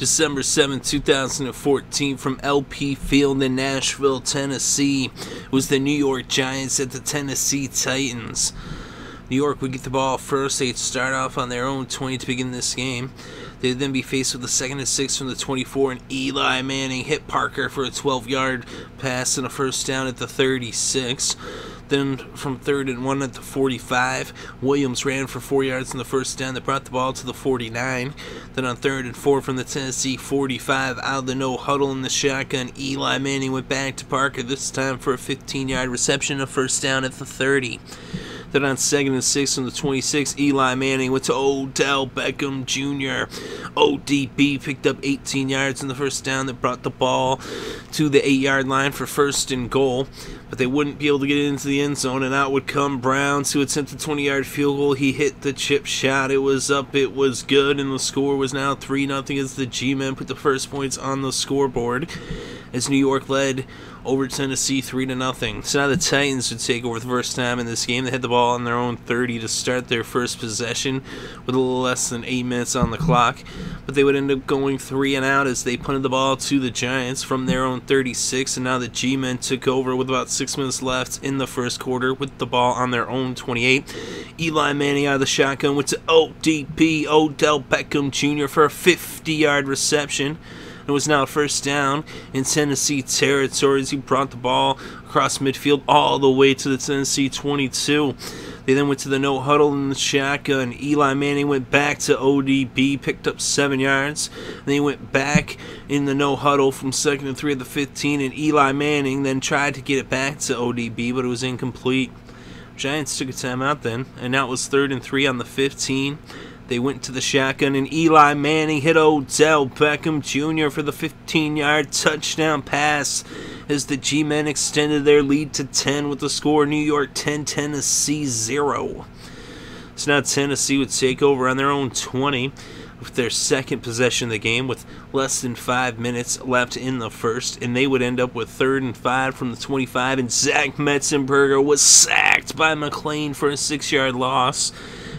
December 7, 2014, from LP Field in Nashville, Tennessee, was the New York Giants at the Tennessee Titans. New York would get the ball first. They'd start off on their own 20 to begin this game. They'd then be faced with a 2nd and 6 from the 24, and Eli Manning hit Parker for a 12-yard pass and a first down at the 36. Then from 3rd and 1 at the 45, Williams ran for 4 yards in the first down that brought the ball to the 49. Then on 3rd and 4 from the Tennessee 45, out of the no huddle in the shotgun, Eli Manning went back to Parker, this time for a 15-yard reception and a first down at the 30. Then on 2nd and 6 from the 26, Eli Manning went to Odell Beckham Jr. ODB picked up 18 yards in the first down that brought the ball to the 8-yard line for 1st and goal. But they wouldn't be able to get it into the end zone, and out would come Brown to attempt a 20-yard field goal. He hit the chip shot. It was up, it was good, and the score was now 3-0 as the G-Men put the first points on the scoreboard as New York led over Tennessee 3-0. So now the Titans would take over the first time in this game. They had the ball on their own 30 to start their first possession with a little less than 8 minutes on the clock. But they would end up going 3 and out as they punted the ball to the Giants from their own 36. And now the G-Men took over with about 6 minutes left in the first quarter with the ball on their own 28. Eli Manning out of the shotgun went to ODB, Odell Beckham Jr. for a 50-yard reception. It was now first down in Tennessee territory as he brought the ball across midfield all the way to the Tennessee 22. They then went to the no huddle in the shotgun. Eli Manning went back to ODB, picked up 7 yards. Then he went back in the no huddle from 2nd and 3 at the 15, and Eli Manning then tried to get it back to ODB, but it was incomplete. Giants took a timeout then, and now it was 3rd and 3 on the 15. They went to the shotgun, and Eli Manning hit Odell Beckham Jr. for the 15-yard touchdown pass as the G-Men extended their lead to 10 with the score New York 10, Tennessee 0. So now Tennessee would take over on their own 20 with their second possession of the game with less than 5 minutes left in the first, and they would end up with 3rd and 5 from the 25, and Zach Metzenberger was sacked by McLean for a 6-yard loss,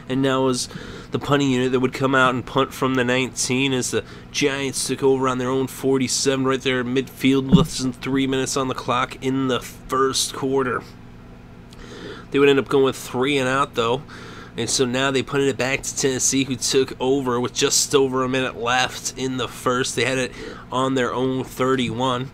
and now was the punting unit that would come out and punt from the 19 as the Giants took over on their own 47 right there at midfield, less than 3 minutes on the clock in the first quarter. They would end up going with 3 and out though, and so now they punted it back to Tennessee, who took over with just over a minute left in the first. They had it on their own 31.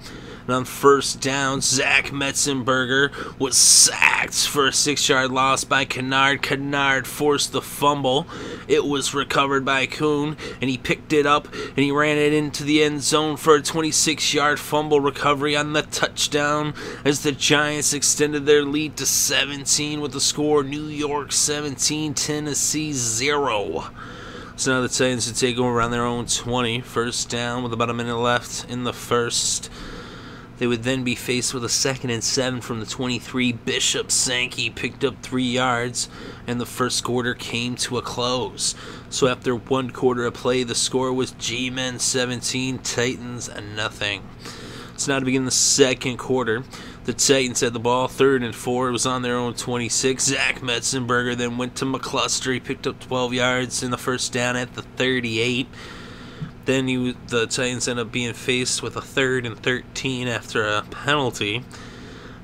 And on first down, Zach Metzenberger was sacked for a 6-yard loss by Kennard. Kennard forced the fumble. It was recovered by Kuhn, and he picked it up, and he ran it into the end zone for a 26-yard fumble recovery on the touchdown as the Giants extended their lead to 17 with the score New York 17, Tennessee 0. So now the Titans would take over on their own 20. First down with about a minute left in the first. They would then be faced with a 2nd and 7 from the 23. Bishop Sankey picked up 3 yards, and the first quarter came to a close. So after 1 quarter of play, the score was G-Men 17, Titans 0. So now to begin the second quarter, the Titans had the ball 3rd and 4. It was on their own 26. Zach Metzenberger then went to McCluster. He picked up 12 yards in the first down at the 38. Then the Titans ended up being faced with a 3rd and 13 after a penalty.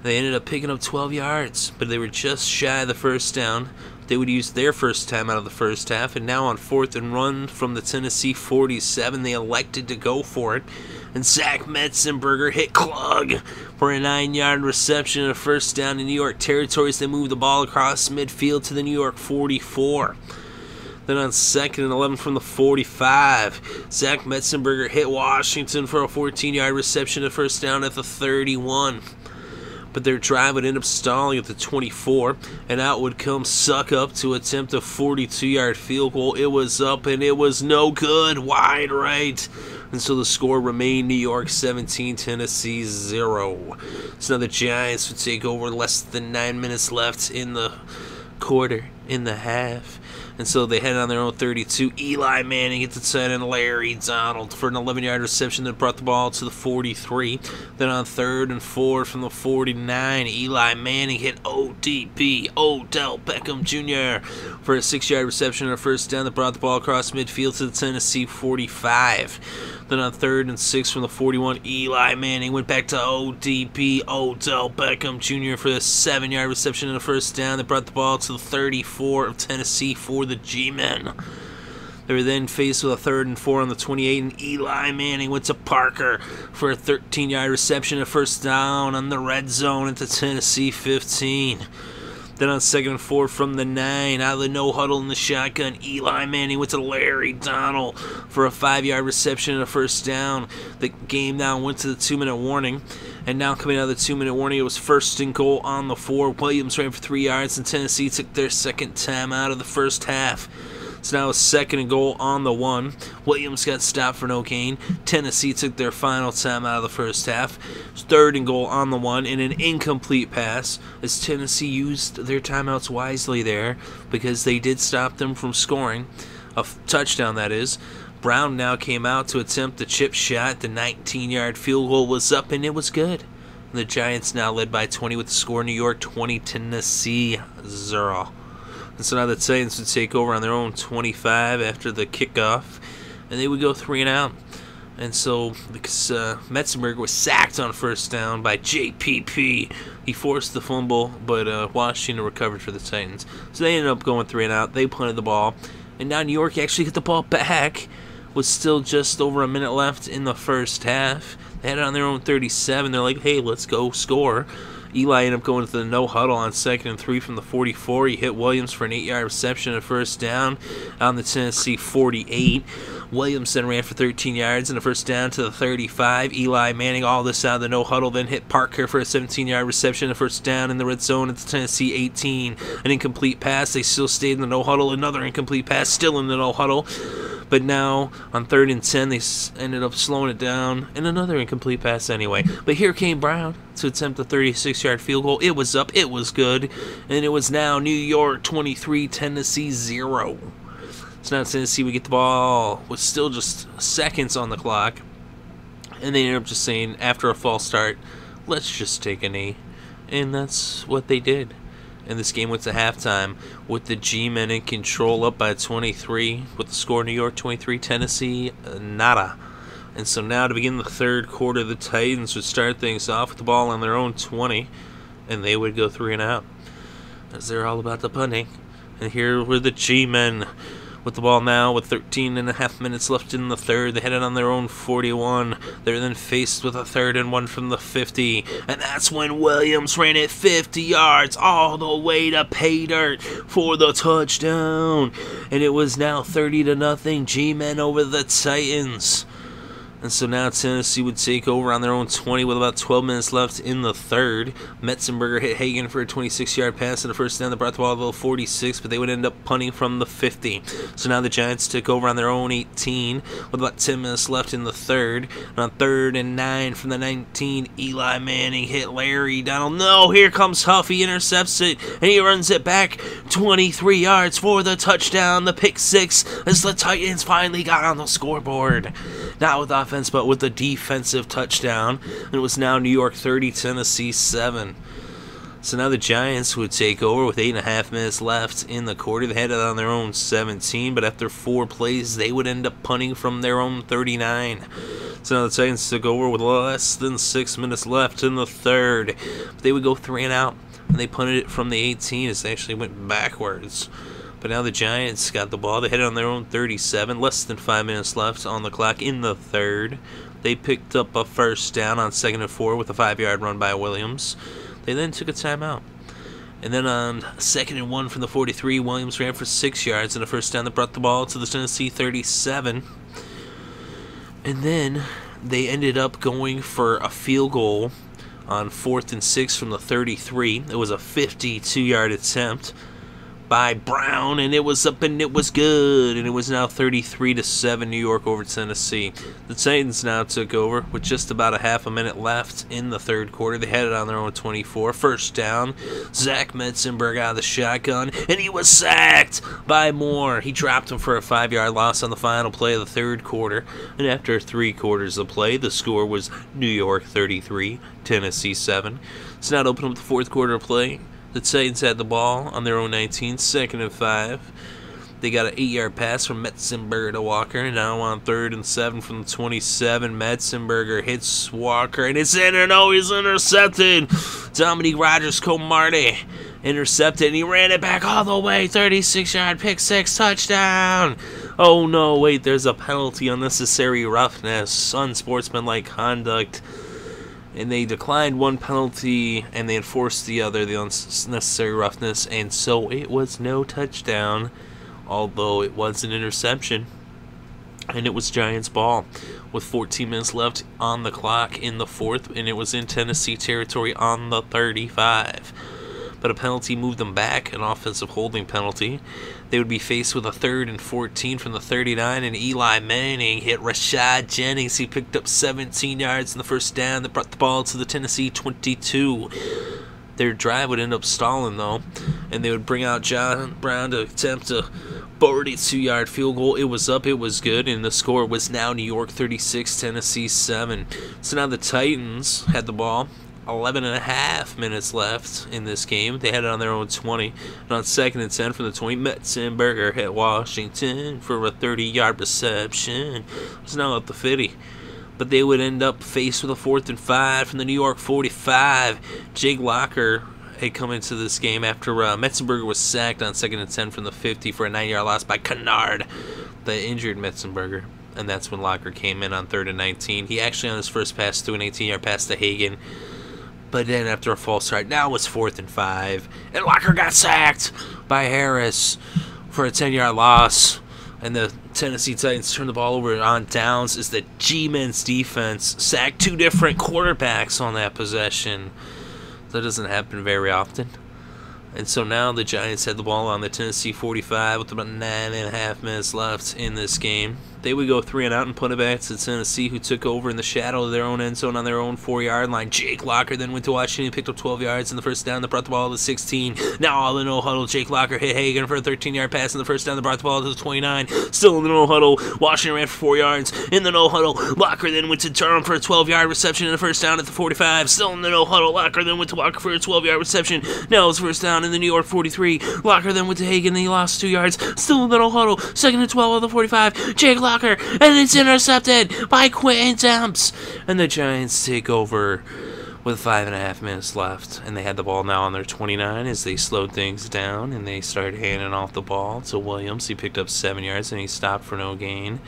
They ended up picking up 12 yards, but they were just shy of the first down. They would use their first time out of the first half, and now on 4th and run from the Tennessee 47, they elected to go for it. And Zach Metzenberger hit Klug for a 9-yard reception and a first down in New York territory as they moved the ball across midfield to the New York 44. Then on 2nd and 11 from the 45, Zach Metzenberger hit Washington for a 14-yard reception and first down at the 31. But their drive would end up stalling at the 24, and out would come Suckup to attempt a 42-yard field goal. It was up, and it was no good, wide right. And so the score remained New York 17, Tennessee 0. So now the Giants would take over, less than 9 minutes left in the quarter, in the half. And so they had it on their own 32. Eli Manning at the tight end, Larry Donnell for an 11-yard reception that brought the ball to the 43. Then on 3rd and 4 from the 49, Eli Manning hit ODB, Odell Beckham Jr. for a 6-yard reception and a first down that brought the ball across midfield to the Tennessee 45. Then on 3rd and 6 from the 41, Eli Manning went back to ODB, Odell Beckham Jr. for a 7-yard reception and a first down that brought the ball to the 34 of Tennessee for the G-Men. They were then faced with a 3rd and 4 on the 28, and Eli Manning went to Parker for a 13-yard reception and a first down on the red zone at the Tennessee 15. Then on 2nd and 4 from the 9, out of the no-huddle in the shotgun, Eli Manning went to Larry Donnell for a 5-yard reception and a first down. The game now went to the 2-minute warning, and now coming out of the 2-minute warning, it was 1st and goal on the 4. Williams ran for 3 yards, and Tennessee took their second time out of the first half. So now it's 2nd and goal on the 1. Williams got stopped for no gain. Tennessee took their final time out of the first half. 3rd and goal on the 1 in an incomplete pass, as Tennessee used their timeouts wisely there because they did stop them from scoring. A touchdown, that is. Brown now came out to attempt the chip shot. The 19-yard field goal was up, and it was good. The Giants now led by 20 with the score. New York 20, Tennessee 0. And so now the Titans would take over on their own 25 after the kickoff, and they would go 3 and out. And so, because Metzenberger was sacked on first down by JPP, he forced the fumble, but Washington recovered for the Titans. So they ended up going 3 and out. They punted the ball, and now New York actually got the ball back. Was still just over a minute left in the first half. They had it on their own 37. They're like, hey, let's go score. Eli ended up going to the no-huddle on 2nd and 3 from the 44. He hit Williams for an 8-yard reception and a first down on the Tennessee 48. Williams then ran for 13 yards and a first down to the 35. Eli Manning, all this out of the no-huddle, then hit Parker for a 17-yard reception and a first down in the red zone at the Tennessee 18. An incomplete pass. They still stayed in the no-huddle. Another incomplete pass, still in the no-huddle. But now, on 3rd and 10, they ended up slowing it down, and another incomplete pass anyway. But here came Brown to attempt a 36-yard field goal. It was up, it was good, and it was now New York 23, Tennessee 0. So now Tennessee would get the ball with still just seconds on the clock, and they ended up just saying, after a false start, let's just take a knee. And that's what they did. And this game went to halftime with the G-Men in control, up by 23 with the score New York 23, Tennessee nada. And so now to begin the third quarter, the Titans would start things off with the ball on their own 20, and they would go 3 and out, as they're all about the punting. And here were the G-Men with the ball now with 13.5 minutes left in the third. They had it on their own 41. They're then faced with a 3rd and 1 from the 50. And that's when Williams ran it 50 yards all the way to pay dirt for the touchdown. And it was now 30-0 G-Men over the Titans. And so now Tennessee would take over on their own 20 with about 12 minutes left in the third. Metzenberger hit Hagan for a 26-yard pass and a first down that brought the ball to the 46, but they would end up punting from the 50. So now the Giants took over on their own 18 with about 10 minutes left in the third. And on 3rd and 9 from the 19, Eli Manning hit Larry Donnell. No, here comes Huff. He intercepts it, and he runs it back 23 yards for the touchdown, the pick six, as the Titans finally got on the scoreboard. Not with offense, but with a defensive touchdown. And it was now New York 30, Tennessee 7. So now the Giants would take over with 8.5 minutes left in the quarter. They had it on their own 17, but after 4 plays, they would end up punting from their own 39. So now the Titans took over with less than 6 minutes left in the third. But they would go 3 and out, and they punted it from the 18 as they actually went backwards. But now the Giants got the ball. They had it on their own 37. Less than 5 minutes left on the clock in the third. They picked up a first down on 2nd and 4 with a 5-yard run by Williams. They then took a timeout. And then on 2nd and 1 from the 43, Williams ran for 6 yards and a first down that brought the ball to the Tennessee 37. And then they ended up going for a field goal on 4th and 6 from the 33. It was a 52-yard attempt by Brown, and it was up and it was good, and it was now 33-7 New York over Tennessee. The Titans now took over with just about a half a minute left in the third quarter. They had it on their own 24. First down, Zach Metzenberg out of the shotgun, and he was sacked by Moore. He dropped him for a 5-yard loss on the final play of the third quarter, and after 3 quarters of play, the score was New York 33, Tennessee 7. So now to open up the fourth quarter of play, the Titans had the ball on their own 19, 2nd and 5. They got an 8-yard pass from Metzenberger to Walker. Now on 3rd and 7 from the 27. Metzenberger hits Walker, and it's in, and oh, he's intercepted. Dominique Rodgers-Cromartie intercepted, and he ran it back all the way. 36-yard pick six touchdown. Oh no, wait, there's a penalty, unnecessary roughness, unsportsmanlike conduct. And they declined one penalty, and they enforced the other, the unnecessary roughness, and so it was no touchdown, although it was an interception. And it was Giants ball with 14 minutes left on the clock in the 4th, and it was in Tennessee territory on the 35. But a penalty moved them back, an offensive holding penalty. They would be faced with a 3rd and 14 from the 39, and Eli Manning hit Rashad Jennings. He picked up 17 yards in the first down that brought the ball to the Tennessee 22. Their drive would end up stalling, though, and they would bring out John Brown to attempt a 42-yard field goal. It was up, it was good, and the score was now New York 36, Tennessee 7. So now the Titans had the ball. 11 and a half minutes left in this game. They had it on their own 20. And on 2nd and 10 from the 20, Metzenberger hit Washington for a 30-yard reception. It's now up the 50. But they would end up faced with a 4th and 5 from the New York 45. Jake Locker had come into this game after Metzenberger was sacked on 2nd and 10 from the 50 for a 9-yard loss by Kennard, the injured Metzenberger. And that's when Locker came in on 3rd and 19. He actually on his first pass threw an 18-yard pass to Hagan. But then after a false start, now it's 4th and 5. And Locker got sacked by Harris for a 10-yard loss. And the Tennessee Titans turn the ball over on downs as the G-Men's defense sacked 2 different quarterbacks on that possession. That doesn't happen very often. And so now the Giants had the ball on the Tennessee 45 with about 9.5 minutes left in this game. They would go 3 and out and put it back to Tennessee, who took over in the shadow of their own end zone on their own 4-yard line. Jake Locker then went to Washington and picked up 12 yards in the first down that brought the ball to the 16. Now all in the no-huddle, Jake Locker hit Hagan for a 13-yard pass in the first down that brought the ball to the 29. Still in the no-huddle, Washington ran for 4 yards. In the no-huddle, Locker then went to Durham for a 12-yard reception in the first down at the 45. Still in the no-huddle, Locker then went to Walker for a 12-yard reception. Now it's first down in the New York 43. Locker then went to Hagan and he lost 2 yards. Still in the no-huddle, 2nd and 12 on the 45. Jake Locker, and it's intercepted by Quentin Demps. And the Giants take over with 5.5 minutes left. And they had the ball now on their 29 as they slowed things down and they started handing off the ball to Williams. He picked up 7 yards and he stopped for no gain.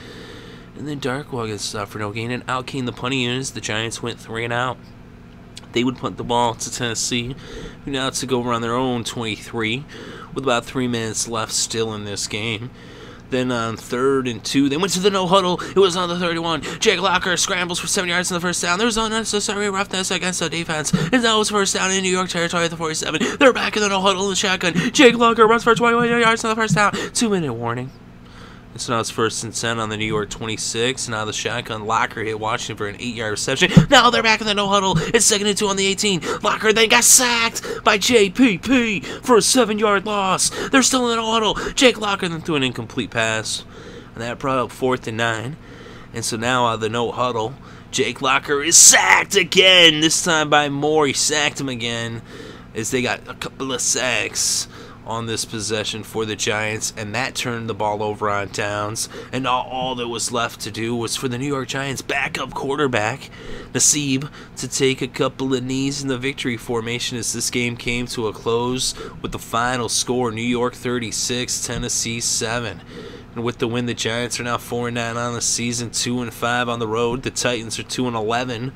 And then Darkwa gets stopped for no gain. And out came the punting units. The Giants went 3 and out. They would punt the ball to Tennessee, who now took over on their own 23 with about 3 minutes left still in this game. Then on 3rd and 2, they went to the no-huddle. It was on the 31. Jake Locker scrambles for 7 yards in the first down. There was unnecessary roughness against the defense. And that was first down in New York territory at the 47. They're back in the no-huddle in the shotgun. Jake Locker runs for 21 yards in the first down. 2-minute warning. And so now it's 1st and 10 on the New York 26. Now the shotgun, Locker hit Washington for an 8-yard reception. Now they're back in the no-huddle. It's 2nd and 2 on the 18. Locker then got sacked by JPP for a 7-yard loss. They're still in the no-huddle. Jake Locker then threw an incomplete pass. And that brought up 4th and 9. And so now out of the no-huddle, Jake Locker is sacked again. This time by Moore. He sacked him again as they got a couple of sacks on this possession for the Giants, and that turned the ball over on downs. And all that was left to do was for the New York Giants backup quarterback Nassib to take a couple of knees in the victory formation as this game came to a close with the final score: New York 36, Tennessee 7. And with the win, the Giants are now 4-9 on the season, 2-5 on the road. The Titans are 2-11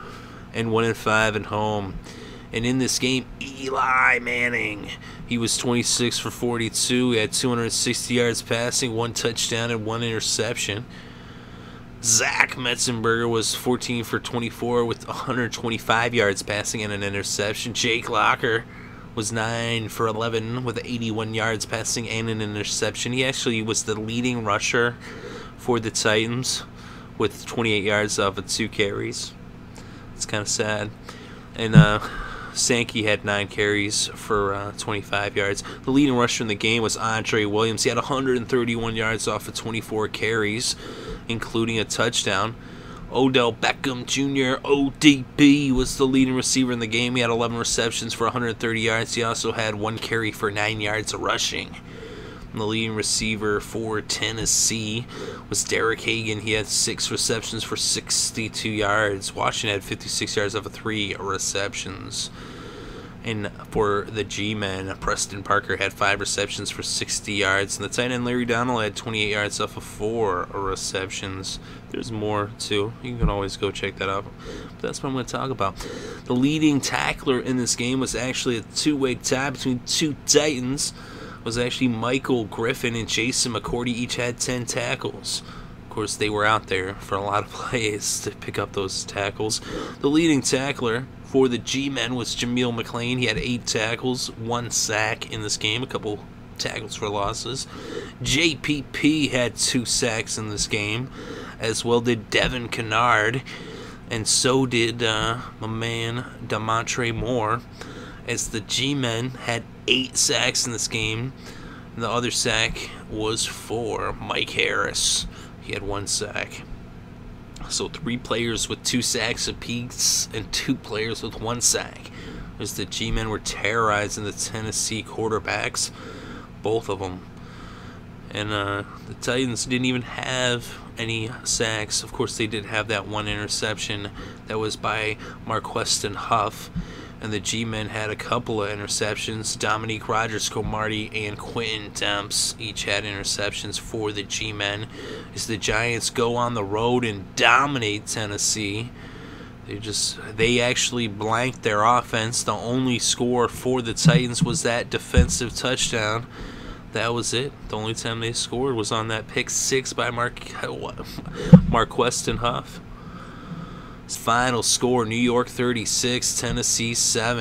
and 1-5 at home. And in this game, Eli Manning, he was 26 for 42. He had 260 yards passing, 1 touchdown, and 1 interception. Zach Metzenberger was 14 for 24 with 125 yards passing and an interception. Jake Locker was 9 for 11 with 81 yards passing and an interception. He actually was the leading rusher for the Titans with 28 yards off of 2 carries. It's kind of sad. And Sankey had 9 carries for 25 yards. The leading rusher in the game was Andre Williams. He had 131 yards off of 24 carries, including a touchdown. Odell Beckham Jr., ODB, was the leading receiver in the game. He had 11 receptions for 130 yards. He also had 1 carry for 9 yards of rushing. And the leading receiver for Tennessee was Derek Hagan. He had 6 receptions for 62 yards. Washington had 56 yards off of 3 receptions. And for the G-men, Preston Parker had 5 receptions for 60 yards. And the tight end Larry Donnell had 28 yards off of 4 receptions. There's more, too. You can always go check that out. But that's what I'm going to talk about. The leading tackler in this game was actually a two-way tie between 2 Titans. It was actually Michael Griffin and Jason McCourty. Each had 10 tackles. Of course, they were out there for a lot of plays to pick up those tackles. The leading tackler for the G-men was Jameel McLean. He had 8 tackles, 1 sack in this game, a couple tackles for losses. JPP had 2 sacks in this game, as well did Devin Kennard, and so did my man Damontre Moore, as the G-men had 8 sacks in this game. And the other sack was for Mike Harris. He had 1 sack. So 3 players with 2 sacks apiece and 2 players with 1 sack. As the G-men were terrorizing the Tennessee quarterbacks, both of them. And the Titans didn't even have any sacks. Of course, they did have that 1 interception that was by Marqueston Huff. And the G-men had a couple of interceptions. Dominique Rodgers-Cromartie and Quentin Demps each had interceptions for the G-men. As the Giants go on the road and dominate Tennessee, they actually blanked their offense. The only score for the Titans was that defensive touchdown. That was it. The only time they scored was on that pick 6 by Marqueston Huff. Final score, New York 36, Tennessee 7.